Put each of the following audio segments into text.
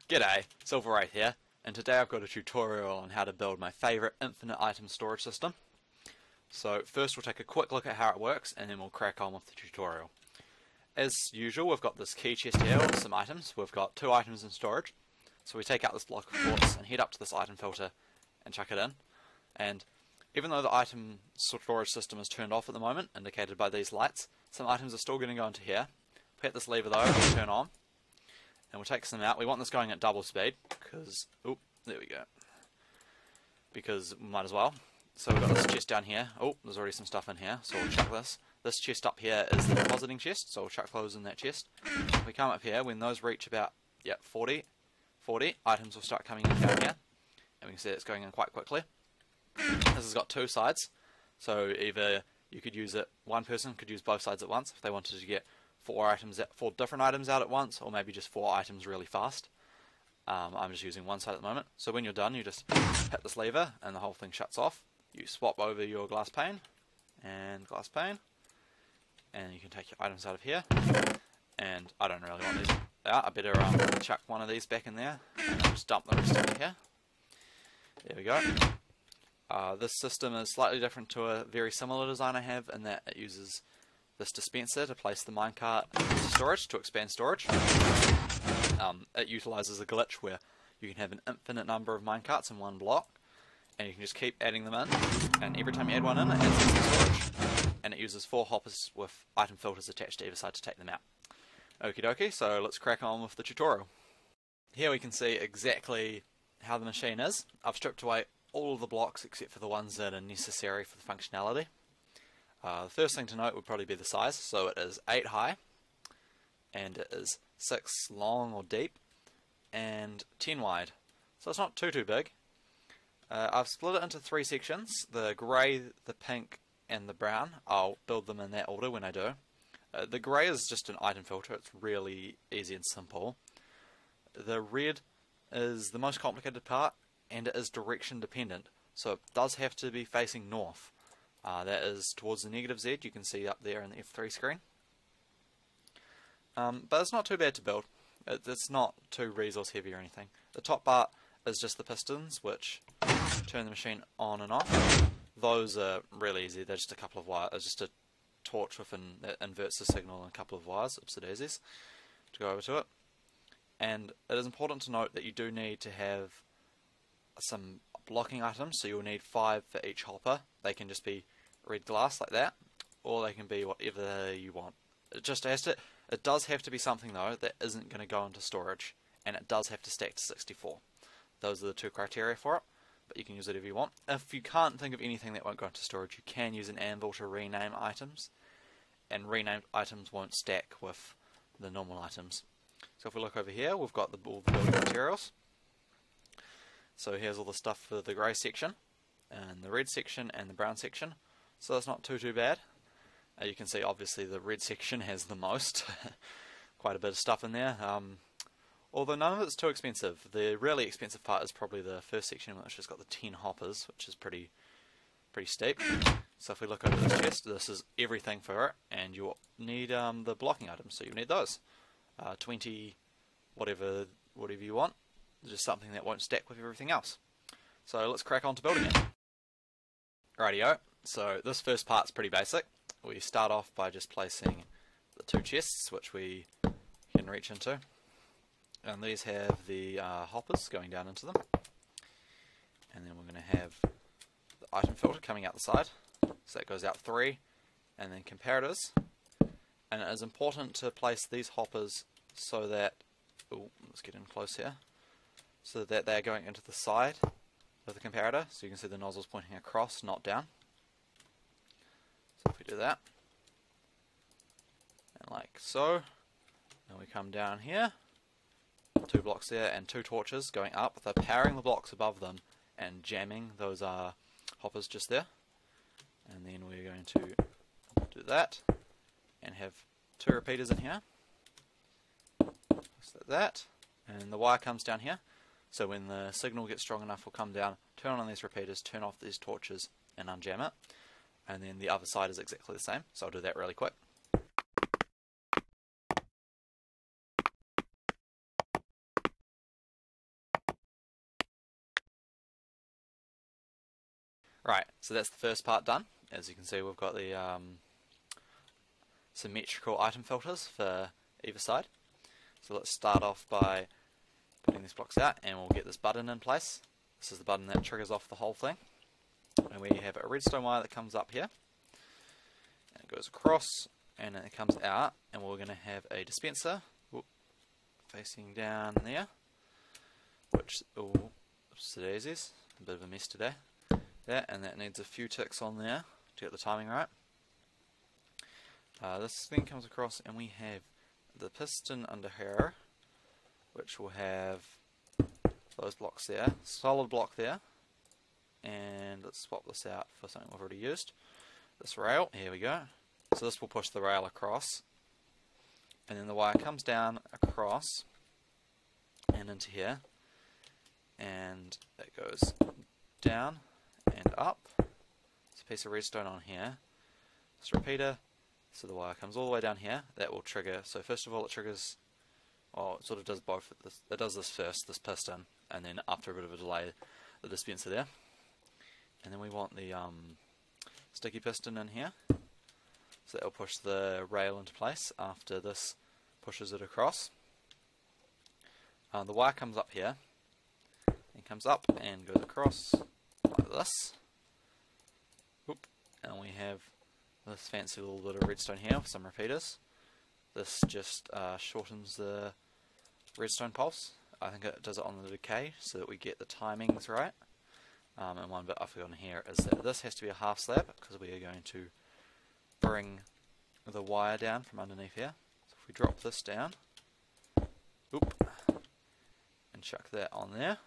G'day, Silver8 here, and today I've got a tutorial on how to build my favourite infinite item storage system. So first we'll take a quick look at how it works and then we'll crack on with the tutorial. As usual, we've got this key chest here with some items. We've got 2 items in storage. So we take out this block of quartz and head up to this item filter and chuck it in. And even though the item storage system is turned off at the moment, indicated by these lights, some items are still going to go into here. Hit this lever though, it'll turn on. And we'll take some out. We want this going at double speed because, oh, there we go. Because we might as well. So we've got this chest down here. Oh, there's already some stuff in here, so we'll chuck this. This chest up here is the depositing chest, so we'll chuck those in that chest. We come up here, when those reach about, 40, items will start coming in down here. And we can see it's going in quite quickly. This has got 2 sides, so either you could use it, one person could use both sides at once if they wanted to get 4 different items out at once, or maybe just 4 items really fast. I'm just using one side at the moment. So when you're done, you just hit this lever and the whole thing shuts off. You swap over your glass pane and glass pane, and you can take your items out of here. And I don't really want these out. I better chuck one of these back in there and I'll just dump the rest into here. There we go. This system is slightly different to a very similar design I have in that it uses this dispenser to place the minecart into storage, to expand storage. It utilises a glitch where you can have an infinite number of minecarts in one block, and you can just keep adding them in, and every time you add one in, it adds some storage. And it uses 4 hoppers with item filters attached to either side to take them out. Okie dokie, so let's crack on with the tutorial. Here we can see exactly how the machine is. I've stripped away all of the blocks except for the ones that are necessary for the functionality. The first thing to note would probably be the size. So it is 8 high, and it is 6 long or deep, and 10 wide. So it's not too big. I've split it into 3 sections: the grey, the pink, and the brown. I'll build them in that order when I do. The grey is just an item filter. It's really easy and simple. The red is the most complicated part, and it is direction dependent. So it does have to be facing north. That is towards the negative Z, you can see up there in the F3 screen. But it's not too bad to build. It's not too resource heavy or anything. The top part is just the pistons, which turn the machine on and off. Those are really easy. They're just a couple of wires. It's just a torch that inverts the signal and a couple of wires, oops daisies, to go over to it. And it is important to note that you do need to have some blocking items, so you'll need 5 for each hopper. They can just be red glass like that, or they can be whatever you want. It does have to be something though that isn't going to go into storage, and it does have to stack to 64. Those are the 2 criteria for it, but you can use it if you want. If you can't think of anything that won't go into storage, you can use an anvil to rename items, and renamed items won't stack with the normal items. So if we look over here, we've got all the building materials. So here's all the stuff for the grey section, and the red section, and the brown section. So it's not too bad. You can see obviously the red section has the most. Quite a bit of stuff in there. Although none of it's too expensive. The really expensive part is probably the first section, which has got the 10 hoppers, which is pretty steep. So if we look over this chest, this is everything for it, and you need the blocking items, so you need those. 20, whatever you want. Just something that won't stack with everything else. So let's crack on to building it. Rightio, so this first part's pretty basic. We start off by just placing the 2 chests, which we can reach into. And these have the hoppers going down into them. And then we're going to have the item filter coming out the side. So that goes out 3. And then comparators. And it is important to place these hoppers so that, let's get in close here, so that they're going into the side of the comparator, so you can see the nozzles pointing across, not down. So if we do that, and like so, and we come down here, 2 blocks there and 2 torches going up. They're powering the blocks above them and jamming those hoppers just there. And then we're going to do that and have 2 repeaters in here, just like that, and the wire comes down here. So when the signal gets strong enough, we'll come down, turn on these repeaters, turn off these torches, and unjam it. And then the other side is exactly the same, so I'll do that really quick. Right, so that's the first part done. As you can see, we've got the symmetrical item filters for either side. So let's start off by putting these blocks out, and we'll get this button in place. This is the button that triggers off the whole thing. And we have a redstone wire that comes up here, and it goes across, and it comes out, and we're going to have a dispenser facing down there, which, oops, daisies, a bit of a mess today. And that needs a few ticks on there to get the timing right. This thing comes across, and we have the piston under here, which will have those blocks there, solid block there, and let's swap this out for something we've already used. This rail, here we go. So this will push the rail across, and then the wire comes down across and into here, and it goes down and up. There's a piece of redstone on here. This repeater, so the wire comes all the way down here. That will trigger, so first of all it triggers, well, it sort of does both. It does this first, this piston, and then after a bit of a delay, the dispenser there. And then we want the sticky piston in here, so that will push the rail into place after this pushes it across. The wire comes up here, and comes up and goes across like this. Oop. And we have this fancy little bit of redstone here with some repeaters. This just shortens the redstone pulse. I think it does it on the decay so that we get the timings right. And one bit I've forgotten here is that this has to be a half slab because we are going to bring the wire down from underneath here. So if we drop this down, oop, and chuck that on there,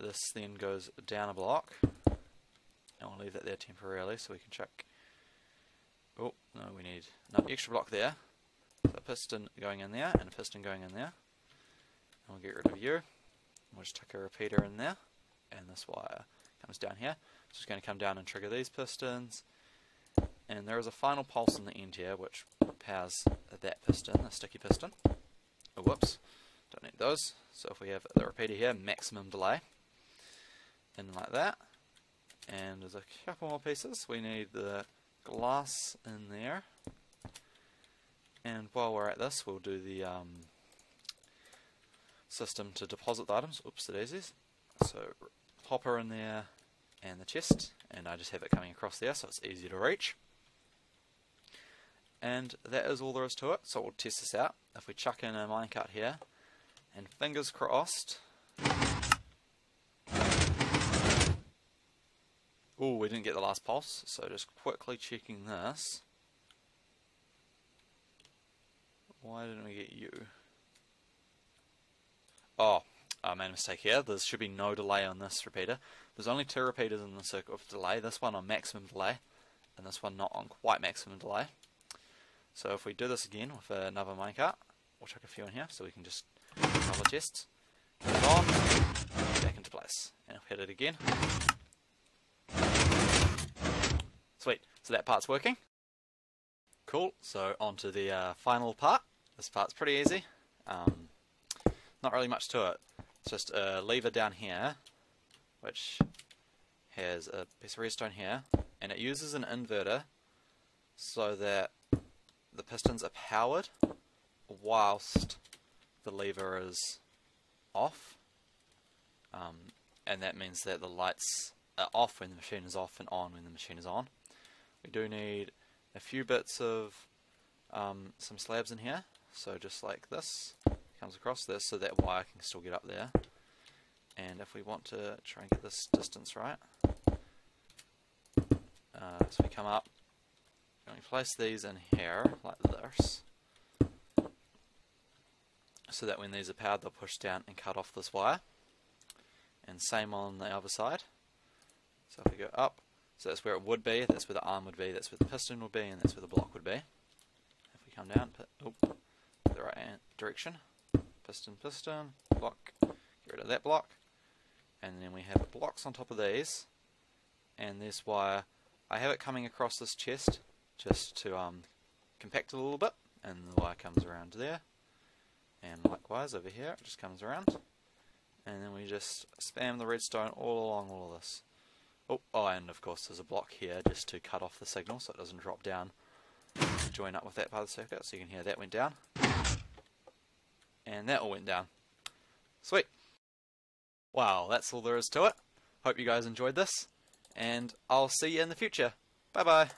this then goes down a block, and we'll leave that there temporarily so we can chuck. Oh, no, we need an extra block there. So a piston going in there and a piston going in there. And we'll get rid of you. We'll just chuck a repeater in there, and this wire comes down here. It's just going to come down and trigger these pistons. And there is a final pulse in the end here which powers that piston, the sticky piston. Oh, whoops, don't need those. So if we have the repeater here, maximum delay. In like that. And there's a couple more pieces. We need the glass in there. And while we're at this, we'll do the system to deposit the items. Oops, the daisies. So hopper in there and the chest, and I just have it coming across there so it's easy to reach. And that is all there is to it. So we'll test this out. If we chuck in a minecart here, and fingers crossed. Oh, we didn't get the last pulse, so just quickly checking this. Why didn't we get you? Oh, I made a mistake here. There should be no delay on this repeater. There's only 2 repeaters in the circuit with delay. This one on maximum delay, and this one not on quite maximum delay. So if we do this again with another minecart, we'll chuck a few in here so we can just cover chests. Put it on, back into place. And if we hit it again. Sweet, so that part's working. Cool, so on to the final part. This part's pretty easy. Not really much to it. It's just a lever down here, which has a piece of redstone here, and it uses an inverter so that the pistons are powered whilst the lever is off. And that means that the lights are off when the machine is off and on when the machine is on. We do need a few bits of some slabs in here, so just like this, comes across this so that wire can still get up there. And if we want to try and get this distance right, so we come up and we place these in here like this, so that when these are powered they'll push down and cut off this wire. And same on the other side. So if we go up, so that's where it would be, that's where the arm would be, that's where the piston would be, and that's where the block would be. If we come down, the right direction, piston, block, get rid of that block, and then we have blocks on top of these, and this wire, I have it coming across this chest, just to compact it a little bit, and the wire comes around there, and likewise over here, it just comes around, and then we just spam the redstone all along all of this. Oh, and of course there's a block here just to cut off the signal so it doesn't drop down. Join up with that part of the circuit, so you can hear that went down. And that all went down. Sweet. Wow, that's all there is to it. Hope you guys enjoyed this, and I'll see you in the future. Bye bye.